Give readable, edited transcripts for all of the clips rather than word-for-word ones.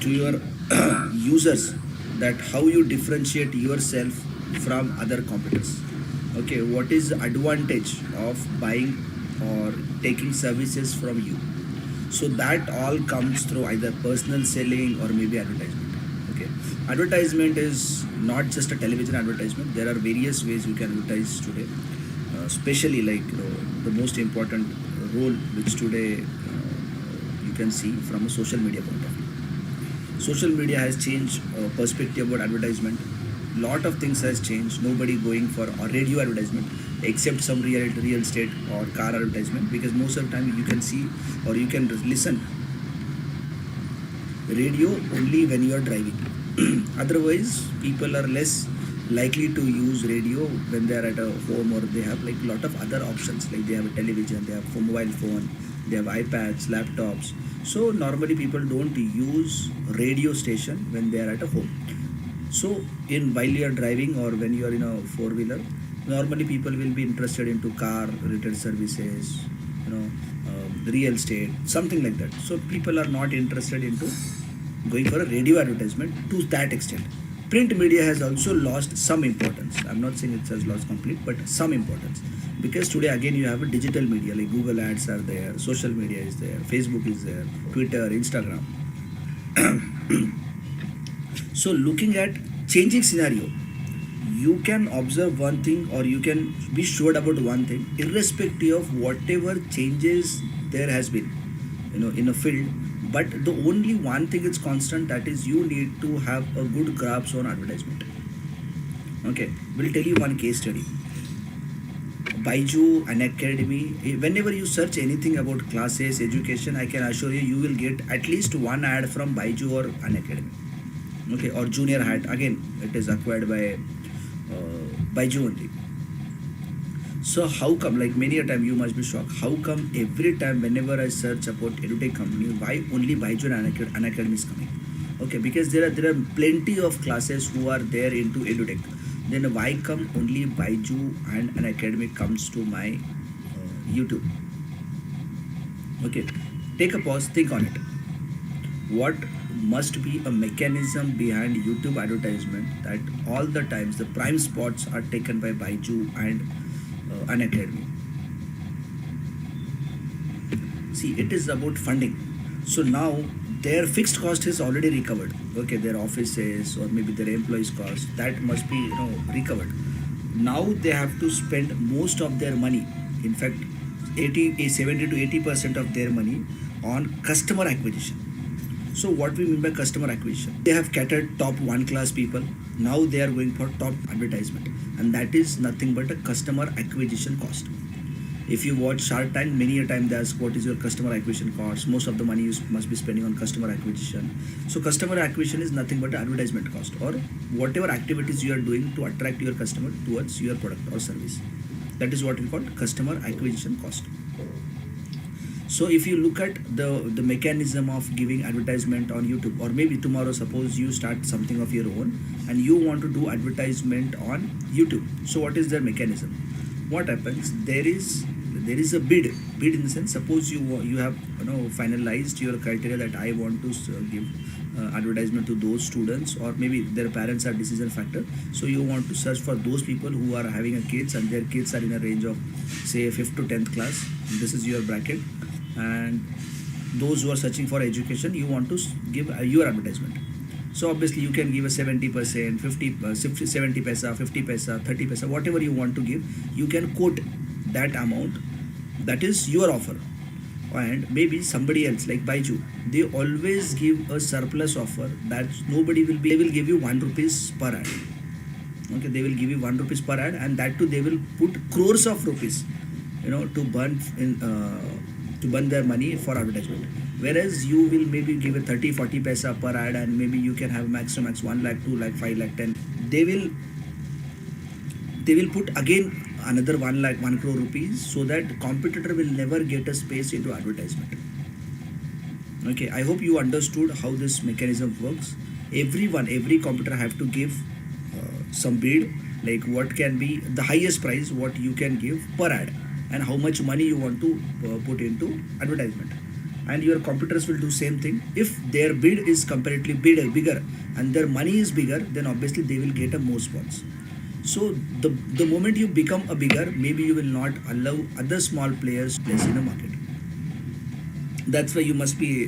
to your users that how you differentiate yourself from other competitors. Okay, what is the advantage of buying or taking services from you? So that all comes through either personal selling or maybe advertisement. Okay, advertisement is not just a television advertisement. There are various ways you can advertise today, especially like the most important role which today you can see from a social media point of view. Social media has changed perspective about advertisement. Lot of things has changed. Nobody going for a radio advertisement except some real estate or car advertisement, because most of the time you can see or you can listen radio only when you are driving. Otherwise, people are less likely to use radio when they are at a home, or they have like a lot of other options, like they have a television, they have a mobile phone, they have iPads, laptops. So normally people don't use radio station when they are at a home. So in while you are driving or when you are in a four wheeler, normally people will be interested into car related services, real estate, something like that. So people are not interested into going for a radio advertisement to that extent. Print media has also lost some importance. I'm not saying it has lost complete, but some importance, because today again you have a digital media like Google ads are there, social media is there, Facebook is there, Twitter, Instagram. So looking at changing scenario, you can observe one thing or you can be sure about one thing, irrespective of whatever changes there has been, in a field. But the only one thing is constant, that is you need to have a good grasp on advertisement. Okay, we'll tell you one case study. Baiju, an academy. Whenever you search anything about classes, education, I can assure you, you will get at least one ad from Baiju or an academy. Okay, or Junior Hat. Again, it is acquired by Baiju only. So how come, like many a time you must be shocked, how come every time whenever I search about edutech company, why only Baiju and Unacademy is coming? Okay, because there are plenty of classes who are there into edutech. Then why come only Baiju and an academy comes to my YouTube? Okay, take a pause, think on it. What must be a mechanism behind YouTube advertisement that all the times the prime spots are taken by Baiju and an academy? See, it is about funding. So now their fixed cost is already recovered. Okay, their offices or maybe their employees cost, that must be recovered. Now they have to spend most of their money, in fact 70 to 80% of their money on customer acquisition. So what we mean by customer acquisition, they have catered top one class people. Now they are going for top advertisement, and that is nothing but a customer acquisition cost. If you watch Shark Tank, many a time they ask what is your customer acquisition cost. Most of the money you must be spending on customer acquisition. So customer acquisition is nothing but advertisement cost, or whatever activities you are doing to attract your customer towards your product or service. That is what we call customer acquisition cost. So if you look at the mechanism of giving advertisement on YouTube, or maybe tomorrow suppose you start something of your own and you want to do advertisement on YouTube. So what is the mechanism? What happens? There is a bid in the sense, suppose you have finalized your criteria that I want to give advertisement to those students, or maybe their parents are decision factor. So you want to search for those people who are having a kids and their kids are in a range of say 5th to 10th class. This is your bracket. And those who are searching for education, you want to give your advertisement. So obviously you can give a 70%, 70 paisa, 50 paisa, 30 paisa, whatever you want to give. You can quote that amount. That is your offer. And maybe somebody else like Baiju, they always give a surplus offer that nobody will be. They will give you 1 rupees per ad. Okay, they will give you 1 rupees per ad, and that too they will put crores of rupees, to burn their money for advertisement. Whereas you will maybe give a 30-40 paisa per ad, and maybe you can have max to max 1 lakh, 2 lakh, 5 lakh, 10. They will put again another 1 lakh, 1 crore rupees, so that competitor will never get a space into advertisement. Okay, I hope you understood how this mechanism works. Every competitor have to give some bid, like what can be the highest price what you can give per ad, and how much money you want to put into advertisement. and your competitors will do same thing. If their bid is comparatively bigger and their money is bigger, then obviously they will get a more spots. So the moment you become a bigger, maybe you will not allow other small players less in the market. That's why you must be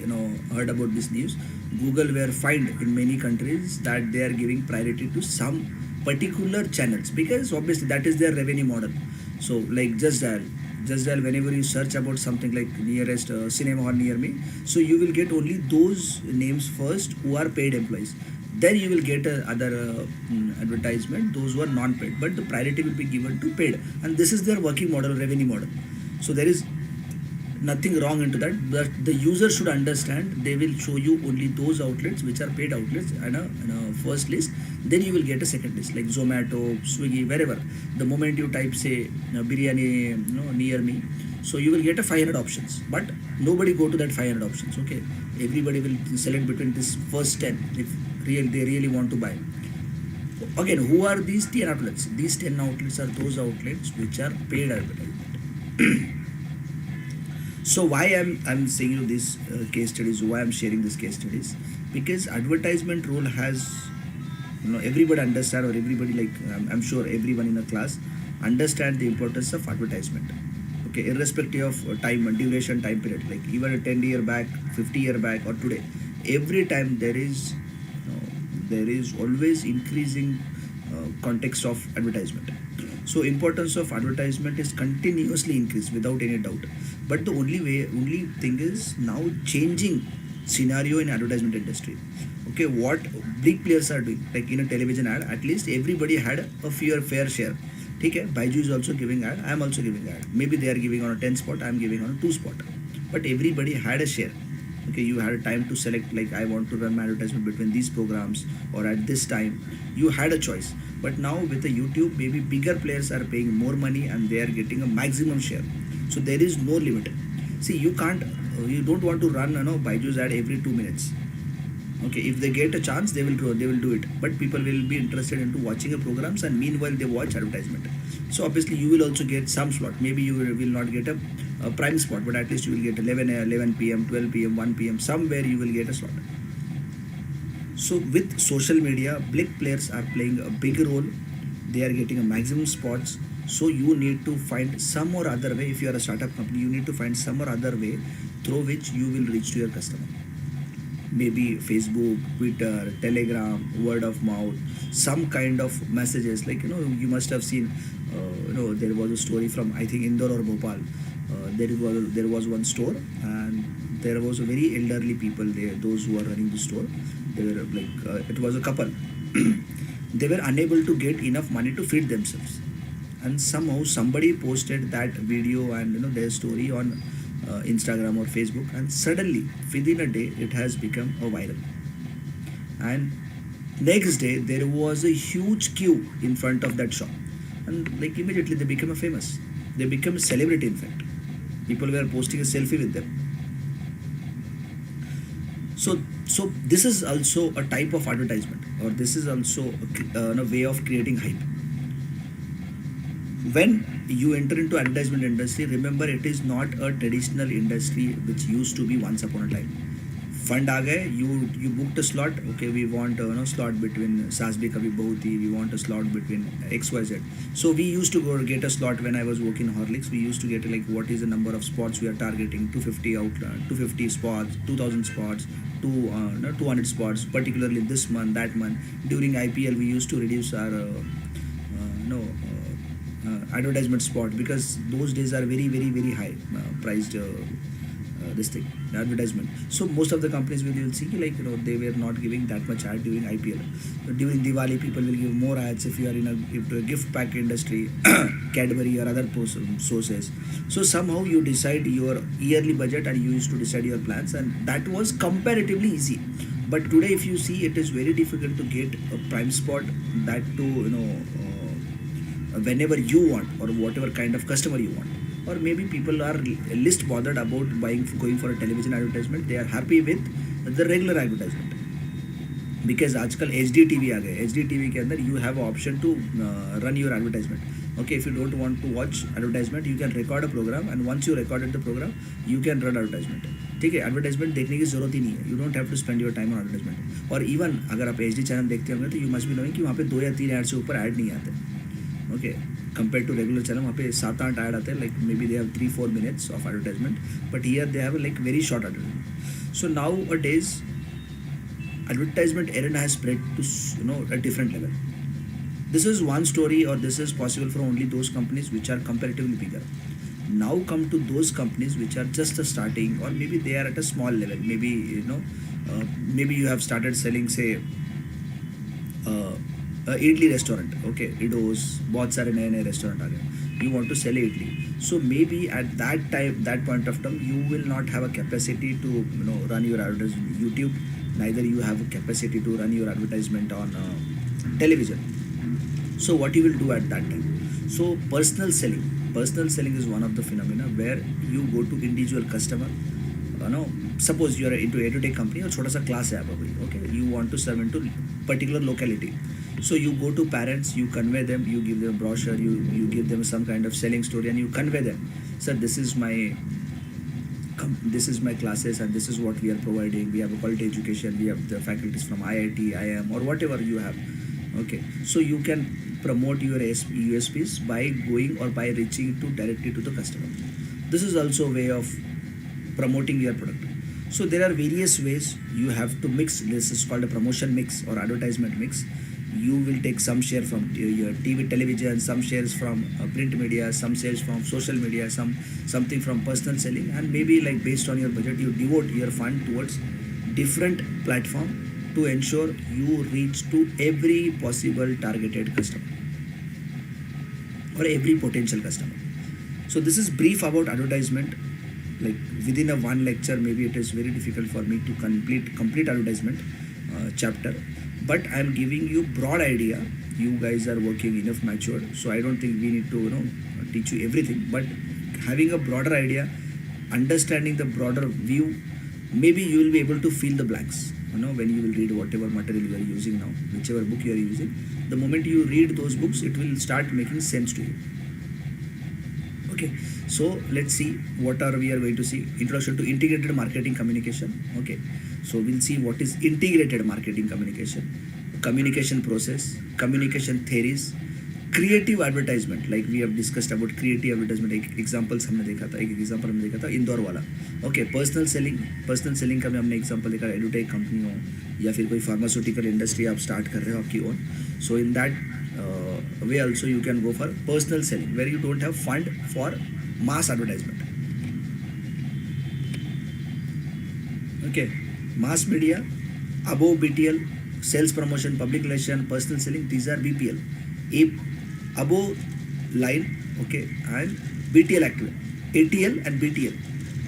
heard about this news. Google were fined in many countries that they are giving priority to some particular channels, because obviously that is their revenue model. So like just dial whenever you search about something like nearest cinema or near me, so you will get only those names first who are paid employees. Then you will get other advertisement, those who are non-paid, but the priority will be given to paid, and this is their working model, revenue model. So there is nothing wrong into that, but the user should understand they will show you only those outlets which are paid outlets and a first list. Then you will get a second list like Zomato, Swiggy, wherever. The moment you type say biryani near me, so you will get a 500 options, but nobody go to that 500 options. Okay, everybody will select between this first 10 if they really want to buy. Again, who are these 10 outlets? These 10 outlets are those outlets which are paid advertisement. So why I'm saying you this case studies, why I'm sharing this case studies, because advertisement role has, everybody understand, or everybody like I'm sure everyone in a class understand the importance of advertisement. Okay, irrespective of time duration, time period, like even a 10-year back, 50-year back, or today, every time there is always increasing context of advertisement. So importance of advertisement is continuously increased without any doubt. But the only thing is now changing scenario in advertisement industry. Okay, what big players are doing, like in a television ad, at least everybody had a fair share. Okay, Baiju is also giving ad, I am also giving ad. Maybe they are giving on a 10 spot, I am giving on a 2 spot. But everybody had a share. Okay, you had a time to select, like I want to run my advertisement between these programs or at this time. You had a choice. But now with the YouTube, maybe bigger players are paying more money and they are getting a maximum share. So there is no limit. See, you don't want to run Baiju's ad every 2 minutes. Okay, if they get a chance, they will do it. But people will be interested into watching a programs, and meanwhile they watch advertisement. So obviously you will also get some slot. Maybe you will not get a prime spot, but at least you will get 11 p.m., 12 p.m., 1 p.m. Somewhere you will get a slot. So with social media, big players are playing a big role. They are getting a maximum spots. So you need to find some or other way. If you are a startup company, you need to find some or other way through which you will reach to your customer. Maybe Facebook, Twitter, Telegram, word of mouth, some kind of messages. Like you must have seen. There was a story from, I think, Indore or Bhopal. There was one store, and there was a very elderly people there. Those who are running the store, they were like it was a couple. They were unable to get enough money to feed themselves, and somehow somebody posted that video and their story on Instagram or Facebook, and suddenly within a day it has become a viral. And next day there was a huge queue in front of that shop, and like immediately they became a famous. They became a celebrity. In fact, people were posting a selfie with them. So this is also a type of advertisement, or this is also a way of creating hype. When you enter into advertisement industry, remember it is not a traditional industry which used to be once upon a time. Fund aa gaye, you booked a slot. Okay, we want a slot between Saas Bhi Kabhi Bahu Thi, we want a slot between XYZ. So we used to go get a slot. When I was working Horlicks, we used to get like what is the number of spots we are targeting: 250 spots, 2000 spots, 200 spots, particularly this month, that month. During IPL, we used to reduce our advertisement spot, because those days are very very very high priced this thing, advertisement. So most of the companies will, you will see like they were not giving that much ad during IPL. But during Diwali, people will give more ads if you are in a gift pack industry, Cadbury or other sources. So somehow you decide your yearly budget and you used to decide your plans, and that was comparatively easy. But today, if you see, it is very difficult to get a prime spot, that too whenever you want, or whatever kind of customer you want. Or maybe people are least bothered about going for a television advertisement. They are happy with the regular advertisement, because आजकल HD TV आ गए. HD TV के अंदर you have option to run your advertisement. Okay, if you don't want to watch advertisement, you can record a program, and once you recorded the program, you can run advertisement. ठीक है, advertisement देखने की जरूरत ही नहीं है, you don't have to spend your time on advertisement. और even अगर आप एच डी चैनल देखते होंगे तो यू मस्ट बी नोइंग कि वहाँ पे 2 या 3 ऐड से ऊपर ऐड नहीं आते। Okay, compare to regular channel वहाँ पे 7-8 ऐड आते हैं, like maybe they have 3-4 minutes of advertisement, but here they have like very short advertisement. So nowadays advertisement arena has spread to a different level. This is one story, or this is possible for only those companies which are comparatively bigger. Now come to those companies which are just starting, or maybe they are at a small level. Maybe maybe you have started selling, say, idli restaurant, okay, इडोस, बहुत सारे नए नए restaurant आ गए, you want to sell idli. So maybe at that time, that point of time, you will not have a capacity to run your advertisement on YouTube. Neither you have a capacity to run your advertisement on television. So what you will do at that time? So personal selling is one of the phenomena where you go to individual customer. Suppose you are into edutech company और छोटा सा class है आपका कोई, okay, you want to serve into particular locality. So you go to parents, you convey them, you give them a brochure, you give them some kind of selling story, and you convey them, sir, this is my classes, and this is what we are providing. We have a quality education, we have the faculties from IIT, IIM, or whatever you have. Okay, so you can promote your USPs by going or by reaching to directly to the customer. This is also a way of promoting your product. So there are various ways you have to mix. This is called a promotion mix or advertisement mix. You will take some share from your TV, television, some shares from print media, some shares from social media, something from personal selling, and maybe like based on your budget, you devote your fund towards different platform to ensure you reach to every possible targeted customer or every potential customer. So this is brief about advertisement. Like within a one lecture, maybe it is very difficult for me to complete advertisement chapter, but I am giving you broad idea. You guys are working enough mature, so I don't think we need to teach you everything, but having a broader idea, understanding the broader view, maybe you will be able to fill the blanks when you will read whatever material you are using now, whichever book you are using. The moment you read those books, it will start making sense to you. Okay, so let's see what are we are going to see. Introduction to integrated marketing communication. Okay, so we'll see what is integrated marketing communication, communication process, communication theories, creative advertisement. Like we have discussed about creative advertisement. एक examples हमने देखा था इंदौर वाला. Okay, personal selling का भी हमने example देखा, edutech company हो या फिर कोई pharmaceutical industry आप start कर रहे हो आपकी own. So in that way also you can go for personal selling where you don't have fund for mass advertisement. Okay, mass media, above BTL, sales promotion, public relation, personal selling, these are BPL. Above line, okay, and BTL actually, ATL and BTL.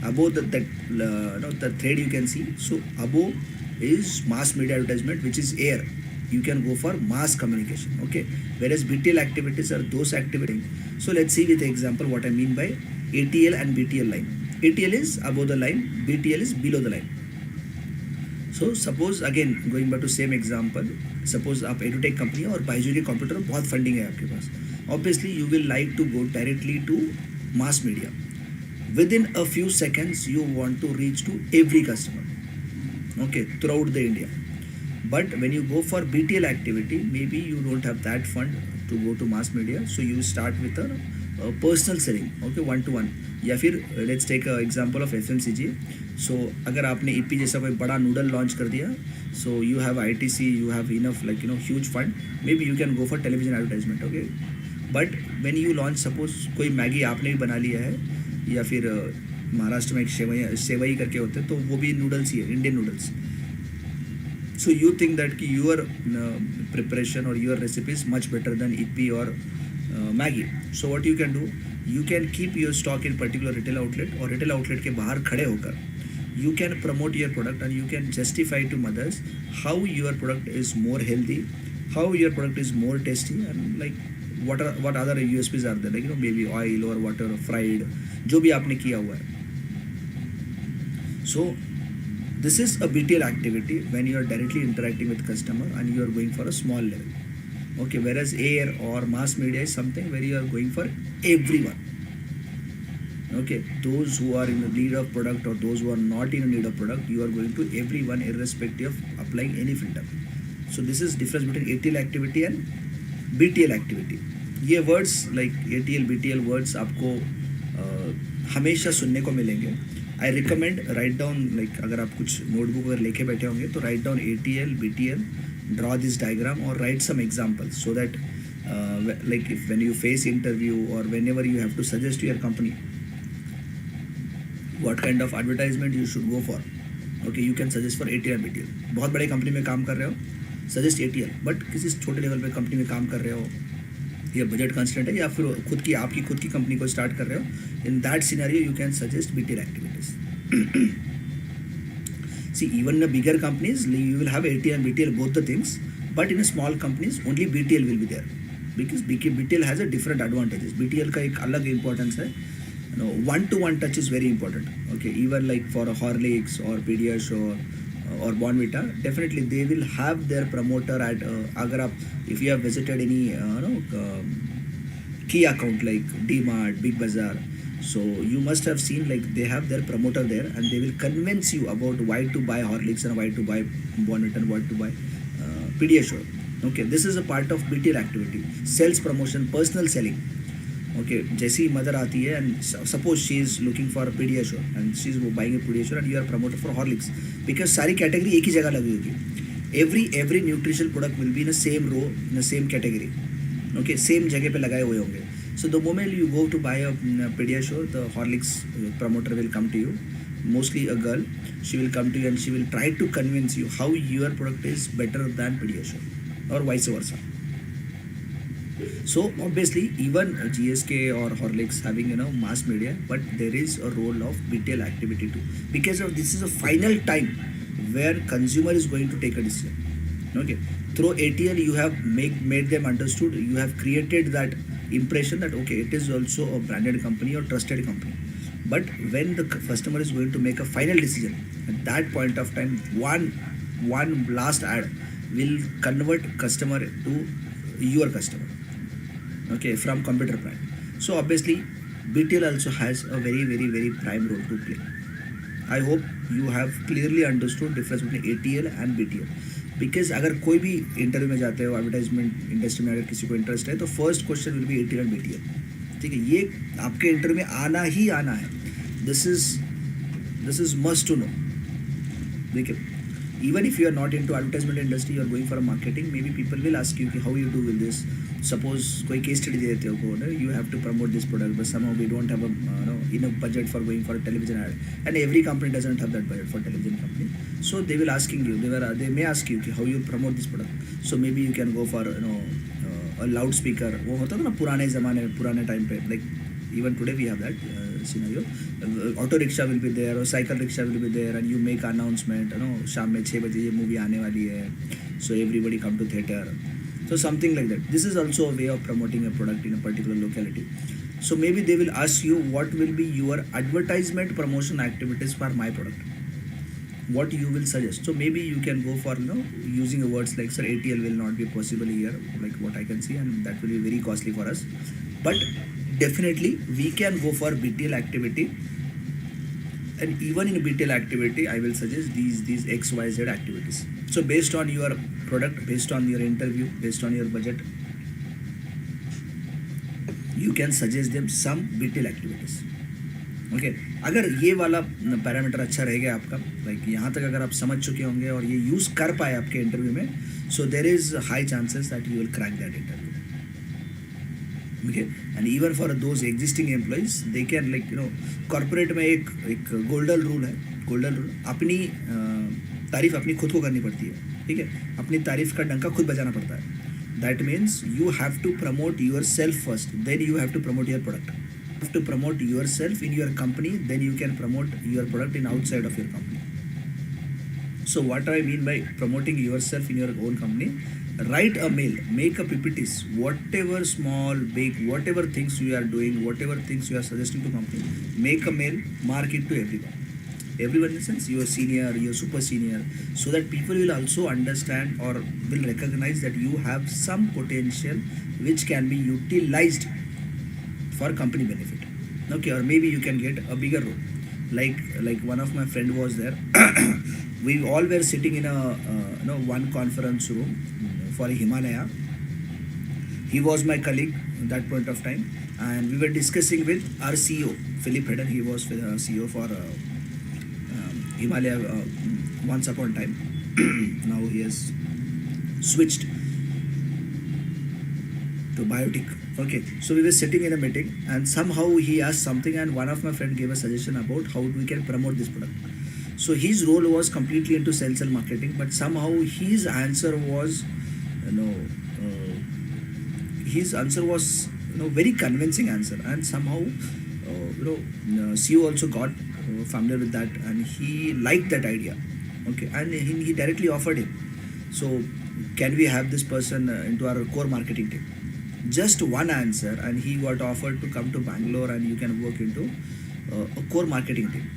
Above the thread you can see. So above is mass media advertisement, which is air. You can go for mass communication, okay, whereas BTL activities are those activities. So let's see with the example what I mean by ATL and BTL line. ATL is above the line, BTL is below the line. So suppose again going back to same example, suppose आप edutech company और बाइजू के computer बहुत funding है आपके पास, obviously you will like to go directly to mass media. Within a few seconds you want to reach to every customer, okay, throughout the India. But when you go for BTL activity, maybe you don't have that fund to go to mass media, so you start with a personal selling, okay, one to one. या फिर let's take a example of FMCG. So अगर आपने EP जैसा कोई बड़ा noodle launch कर दिया, so you have ITC, you have enough huge fund, maybe you can go for television advertisement, okay. But when you launch, suppose कोई Maggi आपने भी बना लिया है, या फिर महाराष्ट्र में एक सेवई करके होते हैं, तो वो भी नूडल्स ही है, Indian noodles. So you think that your preparation or your recipe is much better than EP or Maggi. So what you can do, you can keep your stock in particular retail outlet or retail outlet के बाहर खड़े होकर you can promote your product and you can justify to mothers how your product is more healthy, how your product is more tasty, and like what other USPs are there, like maybe oil or whatever fried, जो भी आपने किया हुआ है. So this is a BTL activity when you are directly interacting with customer and you are going for a small level. Okay, whereas air or mass media is something where you are going for everyone. Okay, those who are in the need of product or those who are not in need of product, you are going to everyone irrespective of applying any filter. So this is difference between ATL activity and BTL activity. ये words like ATL BTL words आपको हमेशा सुनने को मिलेंगे. I recommend write down, like अगर आप कुछ notebook अगर लेके बैठे होंगे तो write down ATL BTL, draw this diagram or write some examples so that like if when you face interview or whenever you have to suggest to your company what kind of advertisement you should go for, okay, you can suggest for ATL BTL. बहुत बड़े company में काम कर रहे हो, suggest ATL. But किसी छोटे level पे कंपनी में काम कर रहे हो या बजट कंस्टेंट है या फिर आपकी खुद की कंपनी को स्टार्ट कर रहे हो, in that scenario you can suggest BTL activities. See, even in the bigger companies, you will have ATL and BTL, both the things. But in a small companies, only BTL will be there. Because BTL has a different advantages. BTL का एक अलग importance है. You know, one-to-one touch is very important. Okay, even like for a Horlicks or Pediasure or Bonvita, definitely they will have their promoter at अगर आप if you have visited any key account like D-Mart, Big Bazaar, so you must have seen like they have their promoter there and they will convince you about why to buy Horlicks and why to buy Bonvita and why to buy Pediasure. Okay, this is a part of BTL activity, sales promotion, personal selling. Okay, जैसी mother आती है and suppose she is looking for Pediasure and she is buying a Pediasure and you are promoter for Horlicks, because सारी category एक ही जगह लगी होगी. Every nutritional product will be in the same row, in the same category. Okay, same जगह पे लगाए हुए होंगे. So the moment you go to buy a Pediasure, the Horlicks promoter will come to you, mostly a girl. She will come to you and she will try to convince you how your product is better than Pediasure or vice versa. So obviously even GSK or Horlicks having mass media, but there is a role of BTL activity too, because of this is a final time where consumer is going to take a decision. Okay, through ATL you have made them understood, you have created that impression that okay, it is also a branded company or trusted company. But when the customer is going to make a final decision, at that point of time one last ad will convert customer to your customer, okay, from computer brand. So obviously BTL also has a very prime role to play. I hope you have clearly understood difference between ATL and BTL. Because अगर कोई भी interview में जाते हो, advertisement industry में अगर किसी को इंटरेस्ट है तो first question will be ATL and BTL. ठीक है, ये आपके इंटरव्यू में आना ही आना है. This is must to know. देखिए, even if you are not into advertisement industry, you are going for a marketing, maybe people will ask you how you do with this. Suppose कोई case study दे देते हो, you have to promote this product, but somehow we don't have enough budget for going for a television ad, and every company doesn't have that budget for television company. So they will asking you, they may ask you how you promote this product. So maybe you can go for a loudspeaker. वो होता था ना पुराने time पे, like even today we have that scenario. Auto rickshaw will be there or cycle rickshaw will be there, and you make announcement, शाम में 6 बजे ये मूवी आने वाली है, so everybody come to theater. So something like that. This is also a way of promoting a product in a particular locality. So maybe they will ask you what will be your advertisement promotion activities for my product, what you will suggest. So maybe you can go for using words like, sir, ATL will not be possible here, like what I can see, and that will be very costly for us. But definitely we can go for BTL activity, and even in BTL activity I will suggest these XYZ activities. So based on your product, based on your interview, based on your budget, you can suggest them some BTL activities. Okay, अगर ये वाला parameter अच्छा रह गया आपका, like यहाँ तक अगर आप समझ चुके होंगे और ये यूज़ कर पाए आपके इंटरव्यू में, so there is high chances that you will crack that interview. Okay, and even for those existing employees, they can corporate में एक golden rule है. golden rule, अपनी तारीफ अपनी खुद को करनी पड़ती है. ठीक है, अपनी तारीफ का डंका खुद बजाना पड़ता है. That means you have to promote yourself first, then you have to promote your product. You have to promote yourself in your company, then you can promote your product in outside of your company. So what I mean by promoting yourself in your own company, write a mail, make a PPTs, whatever small, big, whatever things you are doing, whatever things you are suggesting to company, make a mail, mark it to everyone. Everyone in the sense, your senior, your super senior, so that people will also understand or will recognize that you have some potential which can be utilized for company benefit. Okay, or maybe you can get a bigger role. Like one of my friend was there. We all were sitting in a one conference room for a Himalaya. He was my colleague at that point of time, and we were discussing with our CEO, Philip Hedden. He was CEO for Himalaya once upon a time. Now he has switched to biotic. Okay, so we were sitting in a meeting, and somehow he asked something, and one of my friend gave a suggestion about how we can promote this product. So his role was completely into sales and marketing, but somehow his answer was, you know, his answer was very convincing answer, and somehow CEO also got familiar with that, and he liked that idea. Okay, and he directly offered him. So can we have this person into our core marketing team? Just one answer, and he got offered to come to Bangalore, and you can work into a core marketing team.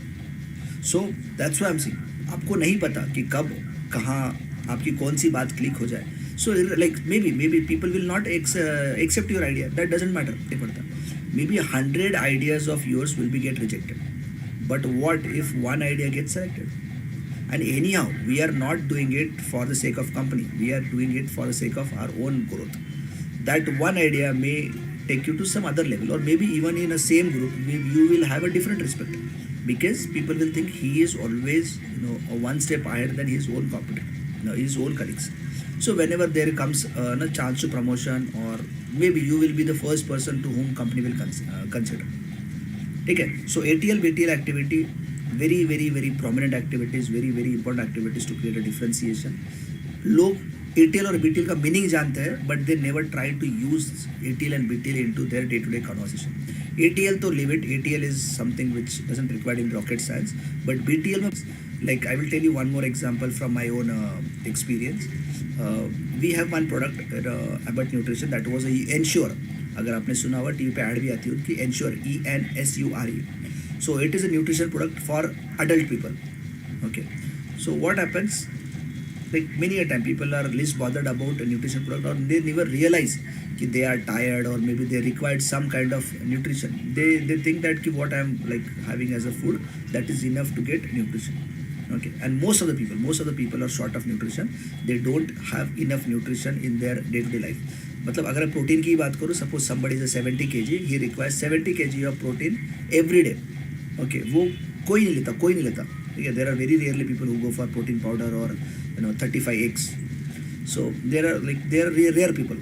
So that's why I'm saying, आपको नहीं पता कि कब कहाँ आपकी कौन सी बात click हो जाए. So like maybe people will not accept your idea. That doesn't matter. नहीं पड़ता. Maybe 100 ideas of yours will be get rejected. But what if one idea gets selected? And anyhow, we are not doing it for the sake of company. We are doing it for the sake of our own growth. That one idea may take you to some other level, or maybe even in a same group, you will have a different respect, because people will think he is always one step higher than his own competitor, his own colleagues. So whenever there comes a chance to promotion, or maybe you will be the first person to whom company will consider. Okay, so ATL BTL activity, very very very prominent activities, very very important activities to create a differentiation. लोग ATL और BTL का meaning जानते हैं, but they never try to use ATL and BTL into their day-to-day conversation. ATL to leave it. ATL is something which doesn't require in rocket science, but BTL, like I will tell you one more example from my own experience. We have one product at Abbott Nutrition that was a Ensure. अगर आपने सुना हुआ TV पे add भी आती है उनकी, Ensure, ENSURE. So it is a nutrition product for adult people. Okay, so what happens? Like many a time people are least bothered about a nutrition product, or they never realize that they are tired, or maybe they require some kind of nutrition. They think that what I am like having as a food, that is enough to get nutrition. Okay, and most of the people are short of nutrition. They don't have enough nutrition in their day-to-day life. मतलब अगर protein की बात करूँ, suppose somebody is a 70 kg, he requires 70 kg of protein every day. Okay, वो कोई नहीं लेता. Okay, there are very rarely people who go for protein powder or 35 eggs. So there are rare people.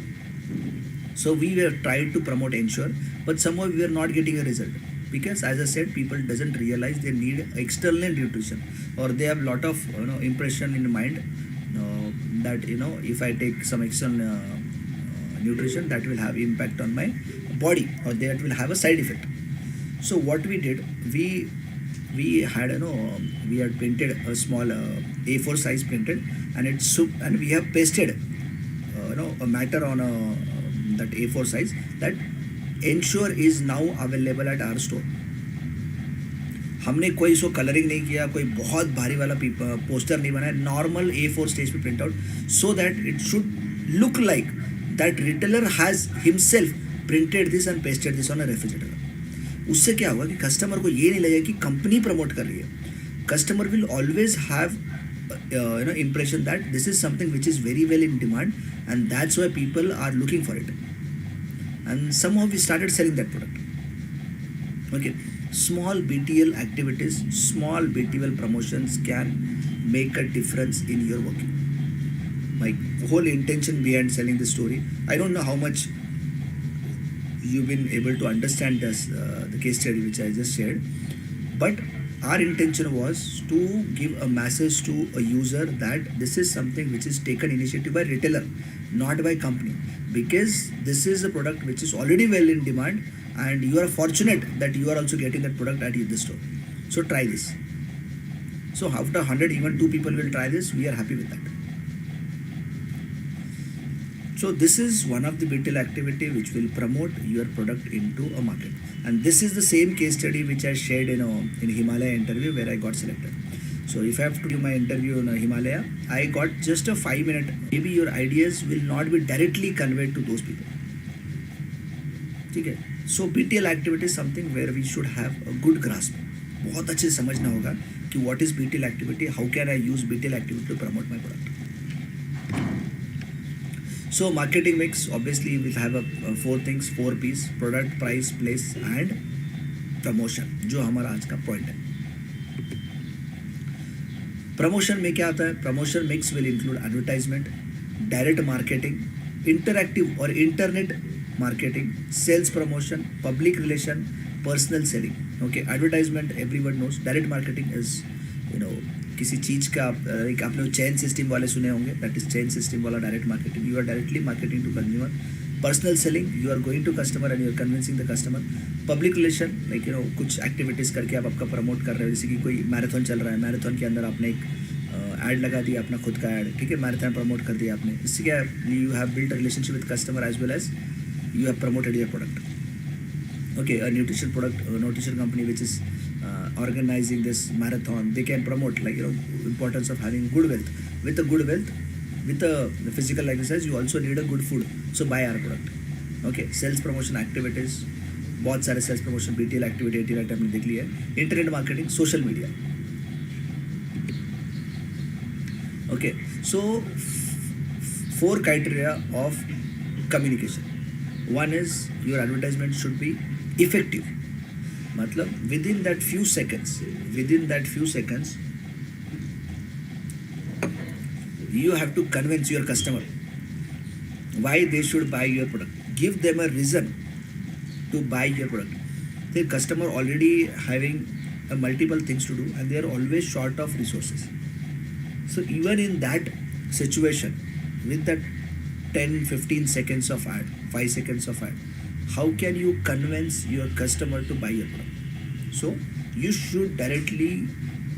So we were trying to promote Ensure, but somehow we were not getting a result, because as I said, people doesn't realize they need external nutrition, or they have lot of impression in mind that if I take some external nutrition, that will have impact on my body, or that will have a side effect. So what we did, we had we had printed a small A4 size printed, and we have pasted a matter on that A4 size, that Ensure is now available at our store. हमने कोई सो colouring नहीं किया, कोई बहुत भारी वाला poster नहीं बनाया, नॉर्मल A4 स्टेज पे print out, so that it should look like that retailer has himself printed this and pasted this on a refrigerator. उससे क्या होगा कि कस्टमर को ये नहीं लगेगा कि कंपनी प्रमोट कर रही है. Customer will always have impression that this is something which is very well in demand, and that's why people are looking for it. And somehow we started selling that product. Okay, small BTL activities, small BTL promotions can make a difference in your working. My whole intention behind selling this story, I don't know how much you've been able to understand this, the case study which I just shared, but our intention was to give a message to a user that this is something which is taken initiative by retailer, not by company, because this is a product which is already well in demand, and you are fortunate that you are also getting that product at the store. So try this. So after 100, even 2 people will try this. We are happy with that. So this is one of the BTL activity which will promote your product into a market. And this is the same case study which I shared in Himalaya interview where I got selected. So if I have to do my interview in Himalaya, I got just a 5-minute. Maybe your ideas will not be directly conveyed to those people. Okay. So BTL activity is something where we should have a good grasp. बहुत अच्छे से समझना होगा कि what is BTL activity, how can I use BTL activity to promote my product. So marketing mix, obviously we'll have a four things, 4 P's: product, price, place and promotion, जो हमारा आज का पॉइंट है. प्रमोशन में क्या आता है? Promotion mix will include advertisement, direct marketing, interactive और internet marketing, sales promotion, public relation, personal selling. Okay, advertisement everyone knows. Direct marketing is किसी चीज़ का एक आपने चेन सिस्टम वाले सुने होंगे, दैट इज चेन सिस्टम वाला direct marketing. You are directly marketing to consumer. Personal selling, you are going to customer and you are convincing the customer. Public relation, like कुछ एक्टिविटीज़ करके आप आपका promote कर रहे हो, जैसे कि कोई मैराथन चल रहा है, मैराथन के अंदर आपने एक ऐड लगा दिया, अपना खुद का ऐड, ठीक है, मैराथन प्रमोट कर दिया आपने. इससे क्या, you have build a relationship with customer as well as you have promoted your product. Okay, a nutrition company which is organizing this marathon, they can promote like importance of having good wealth. With a good wealth, with a physical exercise, you also need a good food. So buy our product. Okay, sales promotion activities, बहुत सारे sales promotion BTL activity हमने देख लिया है. Internet marketing, social media. Okay, so 4 criteria of communication. One is your advertisement should be effective. मतलब within that few seconds, you have to convince your customer why they should buy your product. Give them a reason to buy your product. The customer already having multiple things to do and they are always short of resources. So even in that situation, with that 10-15 seconds of ad, 5 seconds of ad, how can you convince your customer to buy your product? So you should directly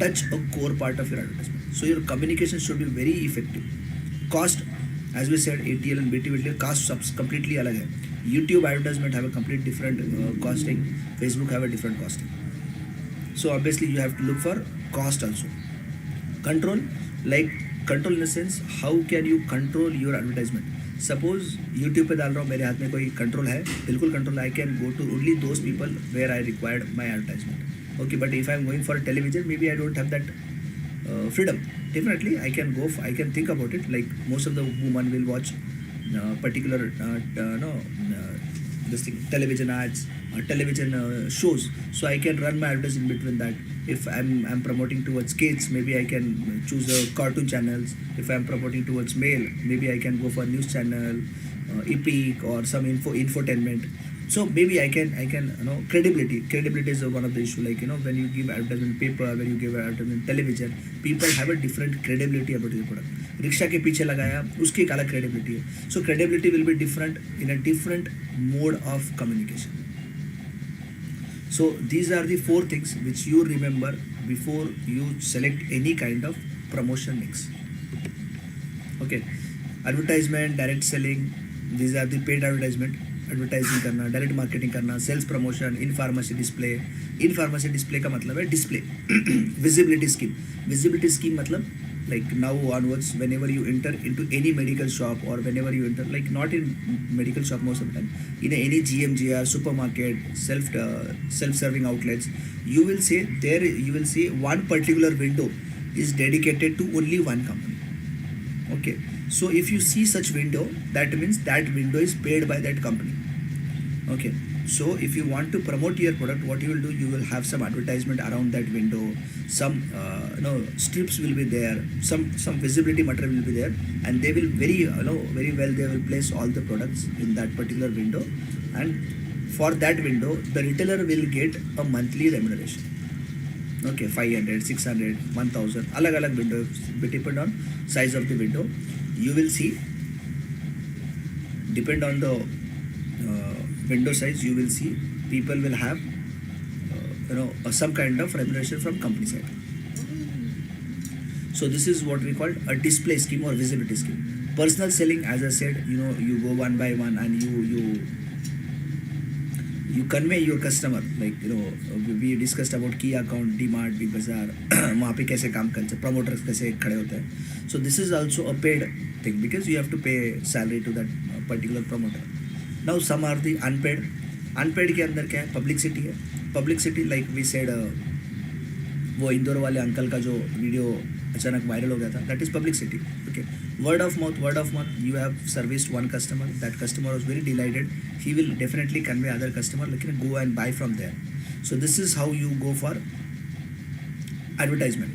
touch a core part of your advertisement. So your communication should be very effective. Cost, as we said, ATL and BTL cost completely अलग है. YouTube advertisement have a complete different costing. Facebook have a different costing. So obviously you have to look for cost also. Control, like control in the sense, how can you control your advertisement? Suppose YouTube पे डाल रहा हूँ, मेरे हाथ में कोई control है, बिल्कुल control. I can go to only those people where I required my advertisement. Okay, but if I am going for television, maybe I don't have that freedom. Definitely I can think about it, like most of the women will watch particular this thing, television ads, television shows, so I can run my advertising in between that. If I'm promoting towards kids, maybe I can choose cartoon channels. If I'm promoting towards male, maybe I can go for news channel, epic or some infotainment. So maybe I can credibility is one of the issue, like when you give advertisement paper, when you give advertisement television, people have a different credibility about your product. Rickshaw के पीछे लगाया, उसकी एक अलग credibility है. So credibility will be different in a different mode of communication. So these are the 4 things which you remember before you select any kind of promotion mix. Okay, advertisement, direct selling, these are the paid advertisement. Advertising करना, direct marketing करना, sales promotion, in pharmacy display. In pharmacy display का मतलब है display. Visibility scheme मतलब like now onwards, whenever you enter into any medical shop or whenever you enter, like not in medical shop most of the time, in any GMGR, supermarket, self-serving outlets, you will see one particular window is dedicated to only one company. Okay, so if you see such window, that means that window is paid by that company. Okay, so if you want to promote your product, what you will do, you will have some advertisement around that window, some strips will be there, some visibility material will be there, and they will very well they will place all the products in that particular window, and for that window the retailer will get a monthly remuneration. Okay, 500, 600, 1000, alag window, depend on size of the window. You will see, depend on the window size, you will see people will have some kind of remuneration from company side. So this is what we call a display scheme or visibility scheme. Personal selling, as I said, you go one by one and you convey your customer, like we discussed about key account, DMart, Big Bazaar, वहाँ पे कैसे काम करते हैं, promoters कैसे खड़े होते हैं. So this is also a paid thing because you have to pay salary to that particular promoter. Now some are the unpaid. Unpaid के अंदर क्या है, पब्लिसिटी है. पब्लिसिटी लाइक वी सेड, वो इंदौर वाले अंकल का जो वीडियो अचानक वायरल हो गया था, that is publicity. Okay, word of mouth, you have serviced one customer, that customer was very delighted, he will definitely convey other customer, लेकिन go and buy from there. So this is how you go for advertisement.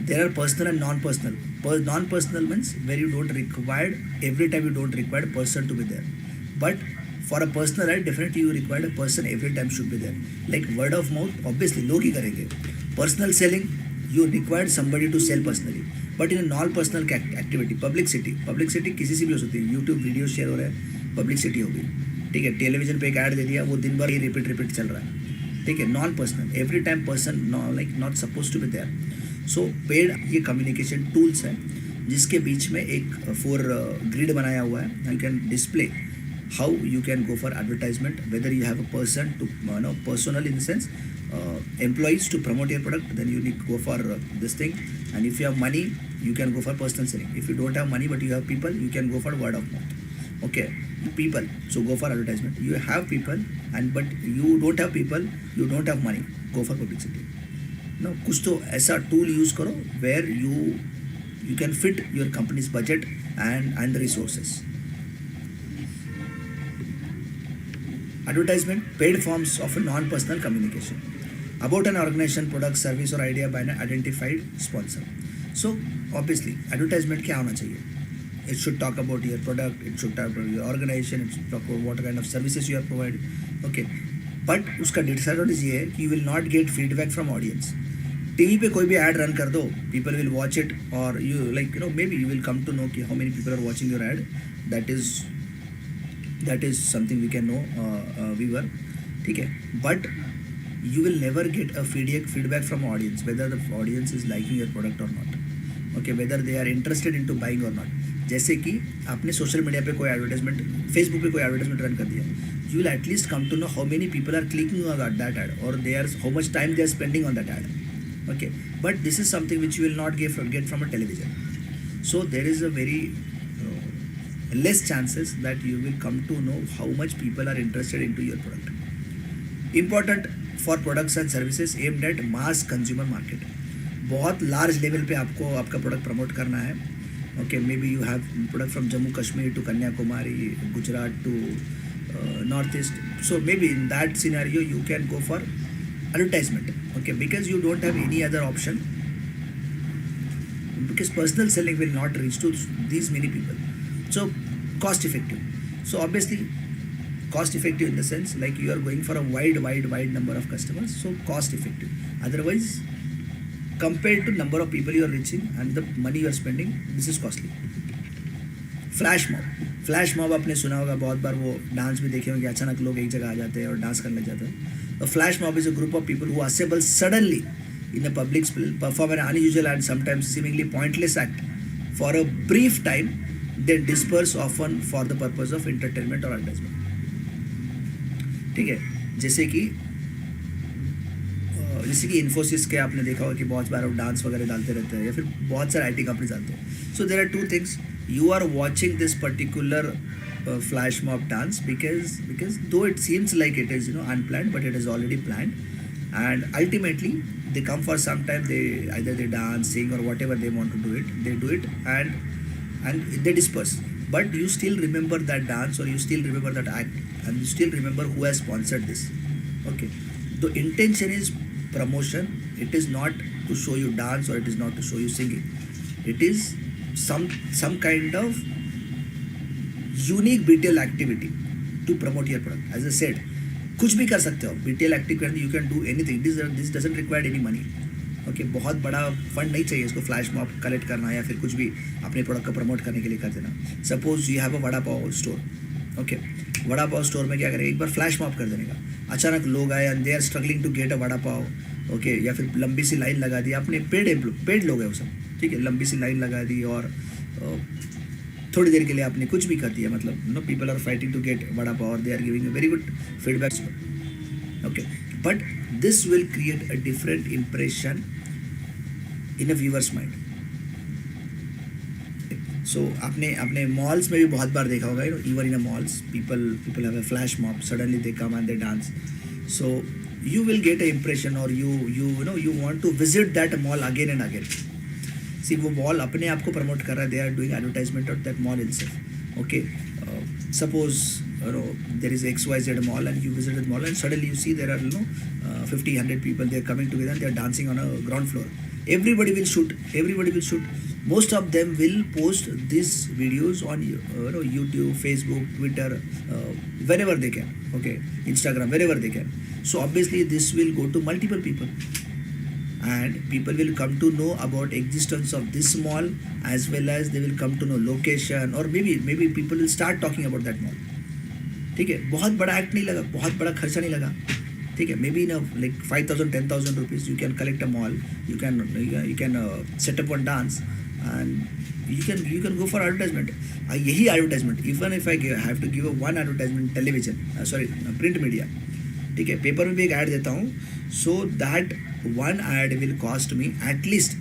There are personal and non-personal. Non-personal means where you don't require, every time you don't require a person to be there. But for a personal ad, definitely you require a person every time should be there. Like word of mouth, obviously लोग ही करेंगे. Personal selling, you require somebody to sell personally. But in a non-personal activity, publicity किसी से भी हो सकती है. YouTube video share हो रहा है, publicity हो गई. ठीक है, टेलीविजन पे एक ऐड दे दिया, वो दिन भर ही रिपीट चल रहा है. ठीक है, non personal, every time person like not suppose to be there. So paid ये कम्युनिकेशन टूल्स है जिसके बीच में एक 4 ग्रिड बनाया हुआ है. You can display how you can go for advertisement, whether you have a person to personal in the sense employees to promote your product, then you need to go for this thing. And if you have money, you can go for personal selling. If you don't have money but you have people, you can go for word of mouth. Okay, people, so go for advertisement. You have people and but you don't have people, you don't have money, go for publicity. No, कुछ तो ऐसा tool use करो where you can fit your company's budget and the resources. Advertisement, paid forms of a non-personal communication about an organization, product, service or idea by an identified sponsor. So obviously advertisement क्या होना चाहिए? It should talk about your product, it should talk about your organization, it should talk about what kind of services you are providing. Okay, but उसका disadvantage ये है कि you will not get feedback from audience. TV पे कोई भी ad run कर दो, people will watch it, or you like maybe you will come to know कि how many people are watching your ad. That is something we can know, viewer. ठीक है, but you will never get a feedback from audience whether the audience is liking your product or not. Okay, whether they are interested into buying or not. जैसे कि आपने social media पे कोई advertisement, Facebook पे कोई advertisement run कर दिया, you will at least come to know how many people are clicking on that ad और they are how much time they are spending on that ad. Okay, but this is something which you will not get from a television. So there is a very less chances that you will come to know how much people are interested into your product. Important for products and services aimed at mass consumer market. बहुत large level पे आपको आपका product promote करना है. Okay, maybe you have product from Jammu Kashmir to Kanyakumari, Gujarat to Northeast. So maybe in that scenario you can go for advertisement. Okay, because you don't have any other option, because personal selling will not reach to these many people. So cost effective. So obviously cost effective in the sense like you are going for a wide number of customers, so cost effective. Otherwise, compared to number of people you are reaching and the money you are spending, this is costly. Flash mob आपने सुना होगा बहुत बार, वो dance भी देखे होंगे, अचानक लोग एक जगह आ जाते हैं और डांस करने लग जाते हैं. तो flash mob is a group of people who assemble suddenly in a public place, perform an unusual and sometimes seemingly pointless act for a brief time, then disperse often for the purpose of entertainment or advertisement. ठीक है, जैसे कि इन्फोसिस के आपने देखा होगा कि बहुत बार डांस वगैरह डालते रहते हैं, या फिर बहुत सारे IT कंपनीज डालते हैं. So there are 2 things. You are watching this particular flash mob dance because though it seems like it is unplanned, but it is already planned, and ultimately they come for some time, they either they dance, sing or whatever they want to do it, they do it and they disperse, but you still remember that dance or you still remember that act and you still remember who has sponsored this. Okay, the intention is promotion, it is not to show you dance or it is not to show you singing, it is some kind of unique BTL activity to promote your product. As I said, कुछ भी कर सकते हो BTL activity, you can do anything. This doesn't require any money. Okay, बहुत बड़ा fund नहीं चाहिए इसको फ्लैश मॉब कलेक्ट करना या फिर कुछ भी अपने प्रोडक्ट को प्रमोट करने के लिए कर देना. Suppose you have a vada pav store. Okay, vada pav store में क्या करें, एक बार फ्लैश मॉब कर देने का. अचानक लोग आए and they are struggling to get a vada pav. Okay, या फिर लंबी सी लाइन लगा दी, अपने पेड लोग हैं वो सब. ठीक है, लंबी सी लाइन लगा दी और थोड़ी देर के लिए आपने कुछ भी कर दिया, मतलब people are fighting to get vada pav और they are giving a very good feedback. Okay, but this will create a different impression in a viewer's mind. So आपने आपने मॉल्स में भी बहुत बार देखा होगा, even in a malls people have a flash mob, suddenly they come and they dance. So you will get an impression, or you want to visit that mall again and again. See, वो mall अपने आप को promote कर रहा है, they are doing advertisement of that mall itself. Okay, suppose there is XYZ mall and you visit the mall and suddenly you see there are 50 100 people, they are coming together and they are dancing on a ground floor. Everybody will shoot. Most of them will post these videos on YouTube, Facebook, Twitter, wherever they can. Okay, Instagram, wherever they can. So obviously this will go to multiple people, and people will come to know about existence of this mall, as well as they will come to know location, or maybe people will start talking about that mall. ठीक है, बहुत बड़ा act नहीं लगा, बहुत बड़ा खर्चा नहीं लगा. ठीक है, maybe like 5,000 10,000 rupees you can collect a mall, you can set up one dance, and you can go for advertisement. यही advertisement, even if I have to give one advertisement television, print media, ठीक है, paper में भी एक add देता हूँ, so that one add will cost me at least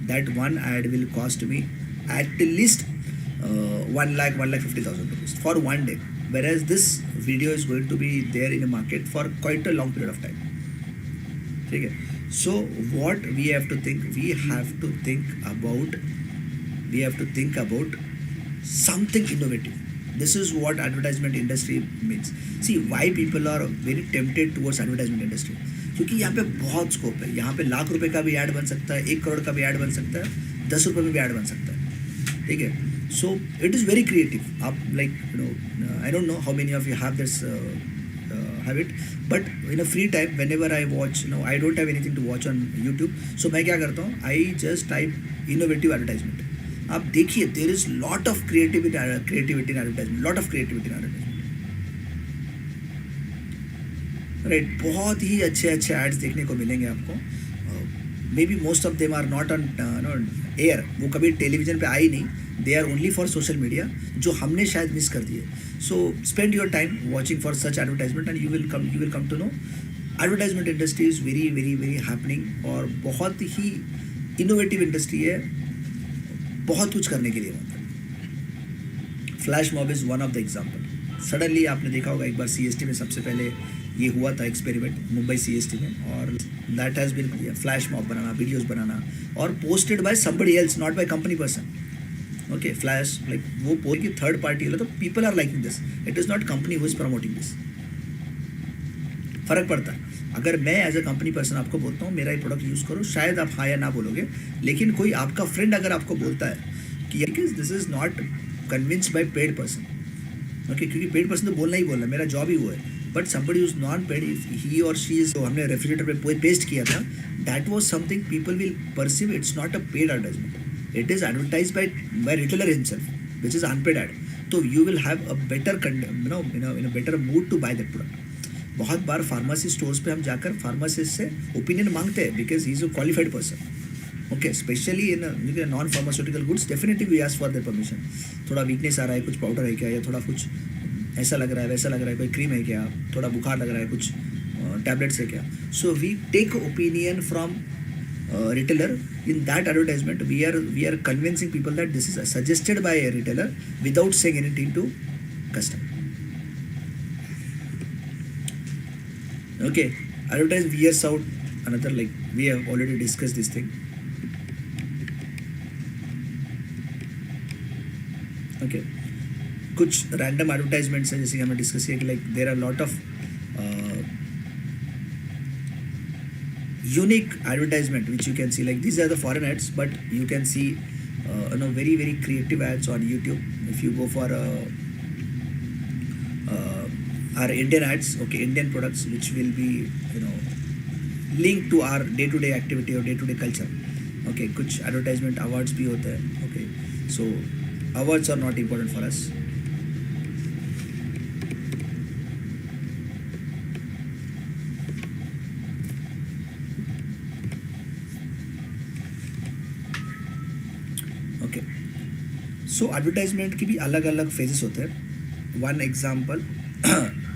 1,50,000 rupees for one day, whereas this video is going to be there in the market for quite a long period of time. ठीक है, so what we have to think about something innovative. This is what advertisement industry means. See, why people are very tempted towards advertisement industry, क्योंकि यहाँ पे बहुत scope है. यहाँ पे लाख रुपए का भी ऐड बन सकता है, 1 करोड़ का भी ऐड बन सकता है, 10 रुपए में भी ऐड बन सकता है. ठीक है, so it is very creative. आप I don't know how many of you have this habit, but in a free time whenever I watch, I don't have anything to watch on YouTube, so मैं क्या करता हूँ, I just type innovative advertisement. आप देखिए, there is lot of creativity in advertisement, right. बहुत ही अच्छे ads देखने को मिलेंगे आपको. Maybe most of them are not on air, वो कभी टेलीविजन पे आई नहीं, they are only for social media, जो हमने शायद मिस कर दिए. So spend your time watching for such advertisement and you will come to know advertisement industry is very very very happening, और बहुत ही इनोवेटिव इंडस्ट्री है, बहुत कुछ करने के लिए. मतलब flash mob is one of the example. Suddenly आपने देखा होगा, एक बार CST में सबसे पहले ये हुआ था एक्सपेरिमेंट, मुंबई CST में, और that has been flash mob बनाना, वीडियोस बनाना, और posted by somebody else, not by company person. Okay, flash like वो पोस्ट की थर्ड पार्टी है, तो people are liking this, it is not company who is promoting this. फ़र्क पड़ता है. अगर मैं एज अ कंपनी पर्सन आपको बोलता हूँ मेरा ये प्रोडक्ट यूज़ करो, शायद आप हाँ या ना बोलोगे, लेकिन कोई आपका फ्रेंड अगर आपको बोलता है कि this is not convinced by paid person, okay, क्योंकि पेड पर्सन तो बोलना ही बोलना, मेरा जॉब ही वो है, but somebody is non paid, he और शी इज, हमने रेफ्रिजरेटर पे पेस्ट किया था, that was something people will perceive, it's not a paid advertisement, it is advertise by retailer himself, which is unpaid ad. तो you will have a better in a better mood to buy that product. बहुत बार pharmacy stores पे हम जाकर pharmacist से opinion मांगते हैं, because he is a qualified person. Okay, specially in non pharmaceutical goods, definitely we ask for their permission. थोड़ा weakness आ रहा है, कुछ पाउडर है क्या, या थोड़ा कुछ ऐसा लग रहा है, वैसा लग रहा है, कोई क्रीम है क्या, थोड़ा बुखार लग रहा है, कुछ टैबलेट्स है क्या. So we take opinion from retailer. In that advertisement we are convincing people that this is suggested by a retailer without saying anything to customer. Okay, advertise wears out, another, like we have already discussed this thing. Okay, कुछ random advertisements हैं जैसे कि हमने discuss किया कि like there are lot of unique advertisement which you can see, like these are the foreign ads, but you can see very very creative ads on YouTube. If you go for our Indian ads, okay, Indian products which will be linked to our day-to-day activity or day-to-day culture. Okay, कुछ advertisement awards भी होते हैं. Okay, so awards are not important for us. Okay, so advertisement की भी अलग अलग phases होते हैं. One example,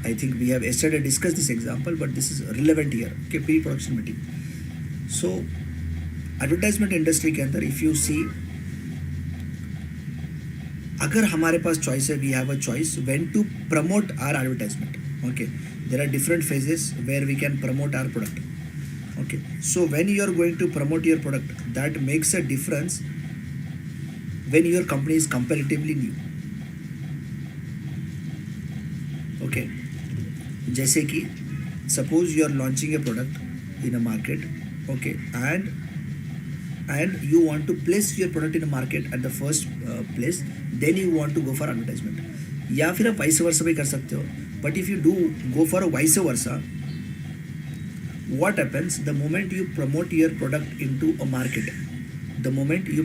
I think we have yesterday discussed this example, but this is relevant here. Okay, pre-production meeting. So advertisement industry के अंदर if you see अगर हमारे पास चॉइस है, we have a choice when to promote our advertisement. Okay, there are different phases where we can promote our product. Okay, so when you are going to promote your product, that makes a difference when your company is comparatively new. Okay, जैसे कि suppose you are launching a product in a market. Okay, and you want to place your product in a market at the first place, then you want to go for advertisement. या फिर आप vice versa भी कर सकते हो. But if you do go for a vice versa, what happens the moment you promote your product into a market, the moment you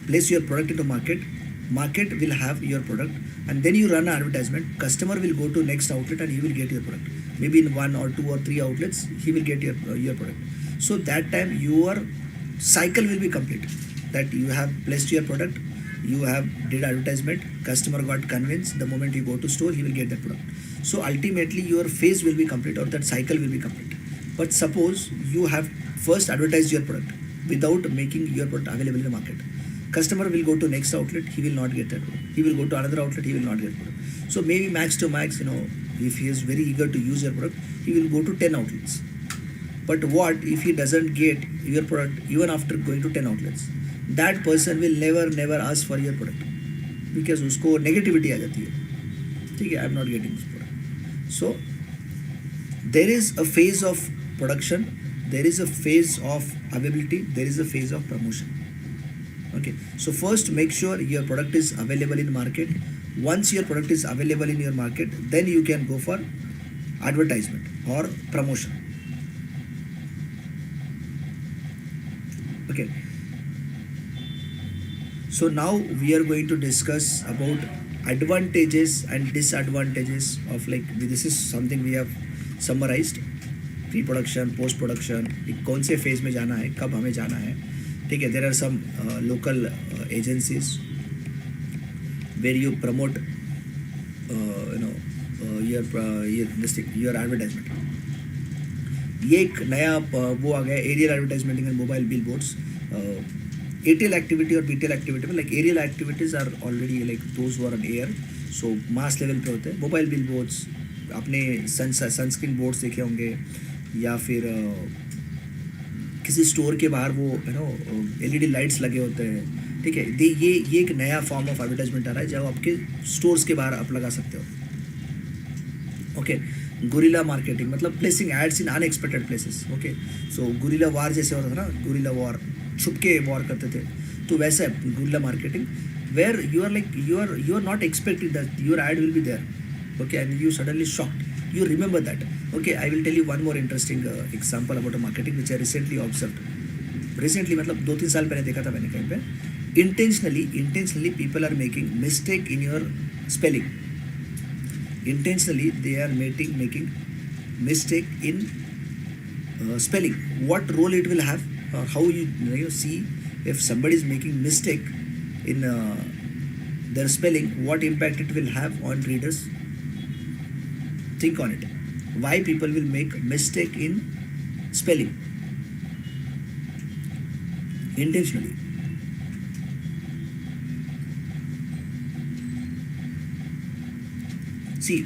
place your product into market will have your product, and then you run an advertisement, customer will go to next outlet and he will get your product. Maybe in 1 or 2 or 3 outlets he will get your product. So that time your cycle will be complete, that you have placed your product, you have did advertisement, customer got convinced, the moment you go to store he will get that product. So ultimately your phase will be complete, or that cycle will be complete. But suppose you have first advertised your product without making your product available in the market, customer will go to next outlet, he will not get that product, he will go to another outlet, he will not get product. So maybe max to max, if he is very eager to use your product, he will go to 10 outlets. But what if he doesn't get your product even after going to 10 outlets? That person will never ask for your product, because उसको negativity आ जाती है. ठीक है, I am not getting this product. So there is a phase of production, there is a phase of availability, there is a phase of promotion. Okay, so first make sure your product is available in market. Once your product is available in your market, then you can go for advertisement or promotion. Okay, so now we are going to discuss about advantages and disadvantages of, like, this is something we have summarized: pre production, post production, कौन से phase में जाना है, कब हमें जाना है. ठीक है, there are some local agencies where you promote your advertisement. ये एक नया वो आ गया, aerial advertisementing and mobile billboards. Aerial activity और बीटेल एक्टिविटी में, like aerial activities are already like those who are on air, so mass level पे होते हैं. मोबाइल बिल बोर्ड्स, आपने सनस्क्रीन बोर्ड्स देखे होंगे, या फिर किसी स्टोर के बाहर वो LED लाइट्स लगे होते हैं. ठीक है, ये एक नया फॉर्म ऑफ एडवर्टाइजमेंट आ रहा है जो आपके स्टोर्स के बाहर आप लगा सकते हो. ओके, गुरिल्ला मार्केटिंग मतलब प्लेसिंग एड्स इन अनएक्सपेक्टेड प्लेसेस. ओके, सो गुरिल्ला वार जैसे होता था ना, गुरिल्ला वॉर, छुप के वॉर करते थे, तो वैसा है guerrilla marketing, where you are not expecting that your ad will be there. Okay, and you suddenly shocked, you remember that. Okay, I will tell you one more interesting example about a marketing which I recently observed. Recently मतलब 2-3 साल पहले देखा था मैंने कहीं पे. Intentionally people are making mistake in your spelling. Intentionally they are making mistake in spelling. What role it will have, how you see if somebody is making mistake in their spelling, what impact it will have on readers. Think on it. Why people will make mistake in spelling intentionally. See,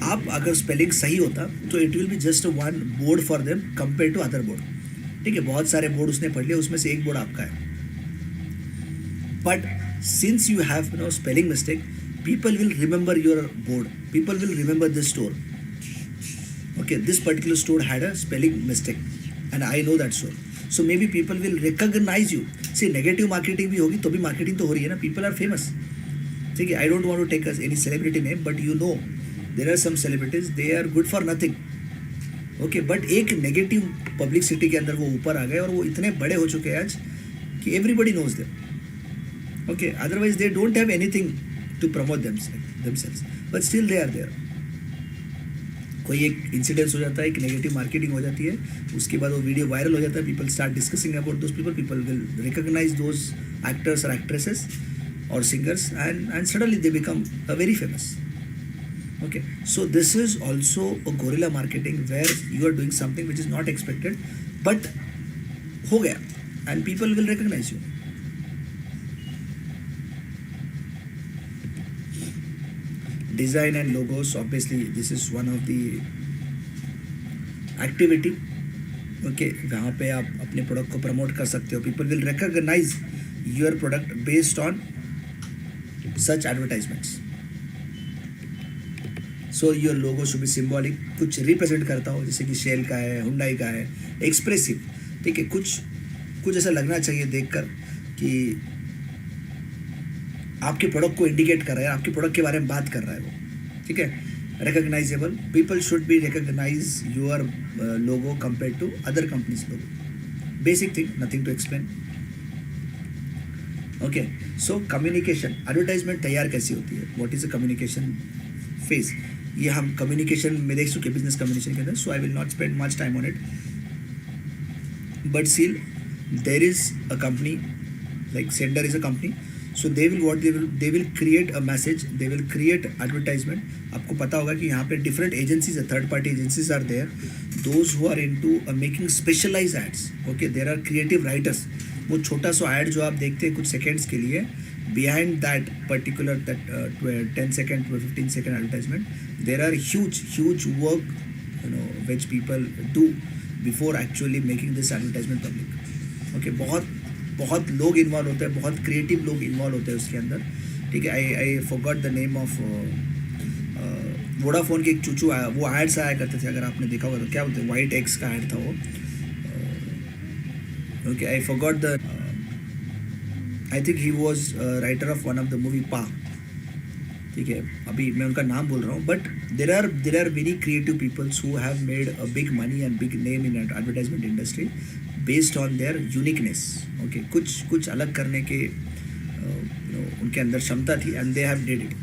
आप अगर spelling सही होता तो it will be just one board for them compare to other board. ठीक है, बहुत सारे board उसने पढ़ लिए, उसमें से एक बोर्ड आपका है. But since you have spelling mistake, people will remember your board, people will remember this store. Okay, this particular store had a spelling mistake and I know that store, so maybe people will recognize you. See, negative marketing भी होगी तो भी marketing तो हो रही है ना, people are famous. ठीक है, I don't want to take any celebrity name, but there are some celebrities, they are good for nothing. Okay, but एक negative publicity के अंदर वो ऊपर आ गए और वो इतने बड़े हो चुके हैं आज कि everybody knows them. Okay, otherwise they don't have anything to promote themselves, but still they are there. कोई एक इंसिडेंस हो जाता है, एक नेगेटिव मार्केटिंग हो जाती है, उसके बाद वो वीडियो वायरल हो जाता है, people start discussing about those people will recognise those actors और एक्ट्रेसेस और singers, and suddenly they become a very famous. Okay, so this is also a guerrilla marketing where you are doing something which is not expected, but हो गया and people will recognise you. design and logos, obviously this is one of the activity. Okay वहाँ पे आप अपने product को promote कर सकते हो. People will recognise your product based on such advertisements. So your logo should be symbolic, कुछ represent करता हो, जैसे कि शेल का है, हुंडई का है, एक्सप्रेसिव. ठीक है, कुछ ऐसा लगना चाहिए देखकर कि आपके प्रोडक्ट को इंडिकेट कर रहा है, आपके प्रोडक्ट के बारे में बात कर रहा है वो. ठीक है, recognizable. People should be recognize your logo compared to other companies logo. Basic thing, nothing to explain. Okay, so communication, advertisement तैयार कैसी होती है? What is the communication phase? ये हम communication में देख चुके business communication के अंदर, so I will not spend much time on it. But still, there is a company, like Sender is a company. So they will create a message, they will create advertisement. आपको पता होगा कि यहाँ पे different agencies है, third party agencies are there, those who are into making specialized ads. Okay, there are creative writers. वो छोटा सा ad जो आप देखते हैं कुछ seconds के लिए, behind that particular 10 second to 15 second advertisement, there are huge work, which people do before actually making this advertisement public. Okay, बहुत लोग इन्वॉल्व होते हैं, बहुत क्रिएटिव लोग इन्वॉल्व होते हैं उसके अंदर. ठीक है, I forgot the name of Vodafone के एक चूचू आया, वो एड्स आया करते थे, अगर आपने देखा होगा तो. क्या बोलते हैं, वाइट एक्स का एड था वो. Okay, I forgot the, I think he was writer of one of the movie पा. ठीक है, अभी मैं उनका नाम बोल रहा हूँ. But there are very creative peoples who have made a big money and big name in advertisement industry based on their uniqueness. Okay, कुछ अलग करने के उनके अंदर क्षमता थी, and they have did it.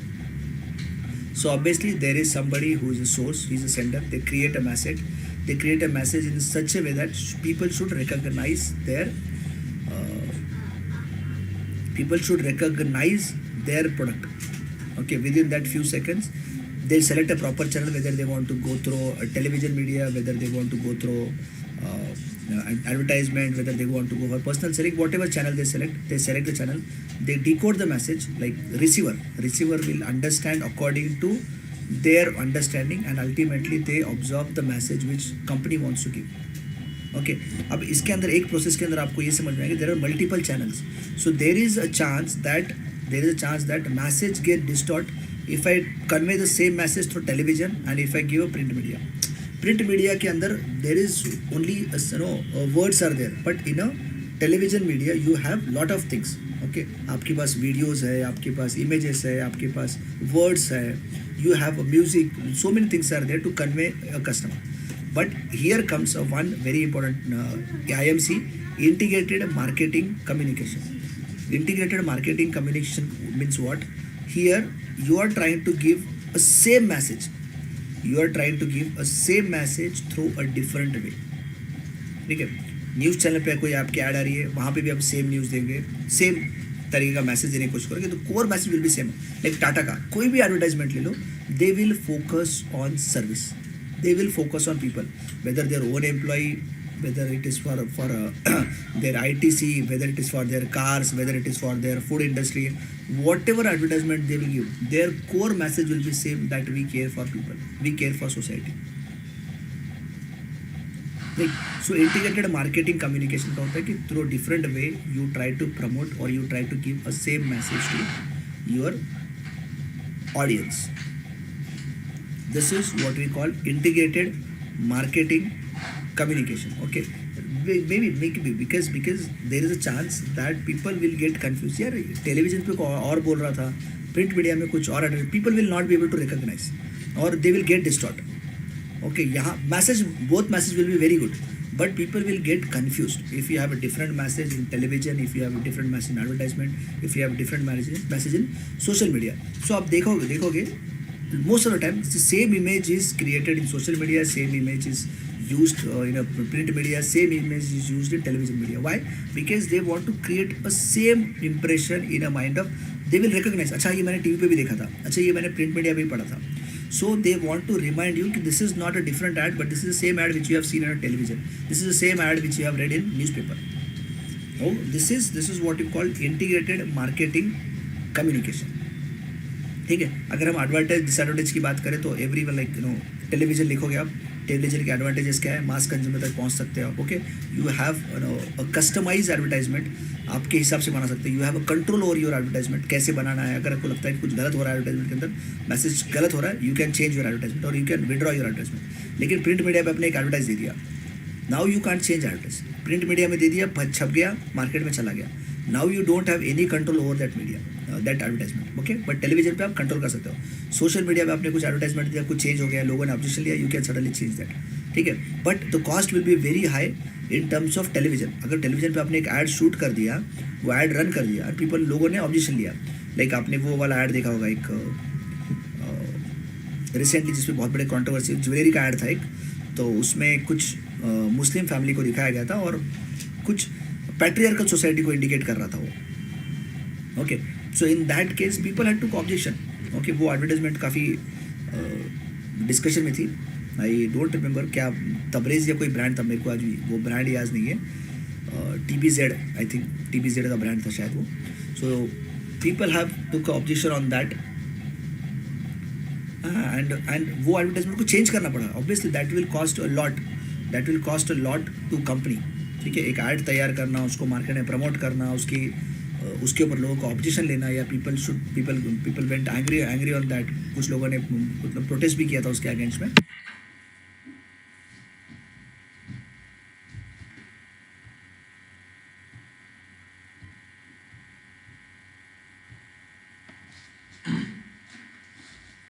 So obviously there is somebody who is a source, he is a sender. They create a message in such a way that people should recognise their product. Okay, within that few seconds, they select a proper channel, whether they want to go through a television media, whether they want to go through advertisement, whether they want to go for personal selling, whatever channel they select the channel, they decode the message. Like receiver will understand according to their understanding, and ultimately they absorb the message which company wants to give. Okay, अब इसके अंदर एक process के अंदर आपको ये समझ में आएगा, there are multiple channels, so there is a chance that message get distort if I convey the same message through television and if I give a print media के अंदर there is only words are there, but in a television media you have lot of things. Okay, आपके पास videos है, आपके पास images है, आपके पास words है, you have a music, so many things are there to convey a customer. But here comes one very important IMC, integrated marketing communication. Integrated marketing communication means what? Here you are trying to give a same message. You are trying to give a same message through a different way. ठीक है, news channel पे कोई आपकी add आ रही है, वहाँ पे भी आप सेम न्यूज़ देंगे, सेम तरीके का मैसेज देने की कोशिश करेंगे, तो core message will be same. Like Tata का कोई भी एडवर्टाइजमेंट ले लो, they will focus on service, they will focus on people, whether their own employee, whether it is for their ITC, whether it is for their cars, whether it is for their food industry, whatever advertisement they will give, their core message will be same, that we care for people, we care for society. Like, so integrated marketing communication का होता है कि through different way you try to promote or you try to give a same message to your audience. This is what we call integrated marketing communication. Okay, maybe because there is a chance that people will get confused. यार television पे और बोल रहा था, print media में कुछ और, people will not be able to recognize or they will get distort. Okay, यहाँ both message will be very good, but people will get confused if you have a different message in television, if you have a different message in advertisement, if you have a different message in social media. So आप देखोगे most of the time the same image is created in social media, same image is used in a print media, same image is used in television media. Why? Because they want to create a same impression in a mind of, they will recognize, अच्छा ये मैंने TV पे भी देखा था, अच्छा ये मैंने print media पे भी पढ़ा था. So they want to remind you that this is not a different ad, but this is the same ad which you have seen on television, this is the same ad which you have read in newspaper. Oh, this is what you call integrated marketing communication. ठीक है, अगर हम advantage disadvantage की बात करें तो every one like television लिखोगे आप, टेलीविजन के एडवांटेजेस क्या है, मास कंज्यूमर तक पहुंच सकते हो, okay, you have a customise advertisement, आपके हिसाब से बना सकते हो, you have a control over your advertisement, कैसे बनाना है, अगर आपको लगता है कि कुछ गलत हो रहा है एडवर्टाइजमेंट के अंदर, मैसेज गलत हो रहा है, you can change your advertisement और you can withdraw your advertisement. लेकिन प्रिंट मीडिया पे आपने एक एडवर्टाइज दे दिया, now you can't change advertise, print media में दे दिया, छप गया, मार्केट में चला गया, now you don't have any control over that media, that advertisement, okay, but television पे आप कंट्रोल कर सकते हो। सोशल मीडिया पे आपने कुछ एडवर्टाइजमेंट दिया, कुछ चेंज हो गया, लोगों ने ऑब्जेक्शन लिया, you can suddenly change that, ठीक है, but the cost will be very high in terms of television. अगर टेलीविजन पे आपने एक ऐड शूट कर दिया, वो ऐड रन कर दिया और पीपल, लोगों ने ऑब्जेक्शन लिया, लाइक आपने वो वाला ऐड देखा होगा एक रिसेंटली जिसमें बहुत बड़े कंट्रोवर्सी, ज्वेलरी का ऐड था एक, तो उसमें कुछ मुस्लिम फैमिली को दिखाया गया था और कुछ पैट्रियार्कल सोसाइटी को इंडिकेट कर रहा था वो, okay, so in that case people had to objection, okay, वो एडवर्टाइजमेंट काफ़ी डिस्कशन में थी, आई डोंट रिमेंबर क्या तबरेज़ या कोई ब्रांड था, मेरे को आज भी वो ब्रांड याद नहीं है, TBZ, आई थिंक TBZ का ब्रांड था शायद वो, so people have took objection on that and वो एडवर्टाइजमेंट को चेंज करना पड़ा, obviously that will cost a lot to company, ठीक है, एक ऐड तैयार करना, उसको मार्केट में प्रमोट करना, उसके ऊपर लोगों का ऑब्जेक्शन लेना, या people went angry on that, कुछ लोगों ने मतलब प्रोटेस्ट भी किया था उसके अगेंस्ट में,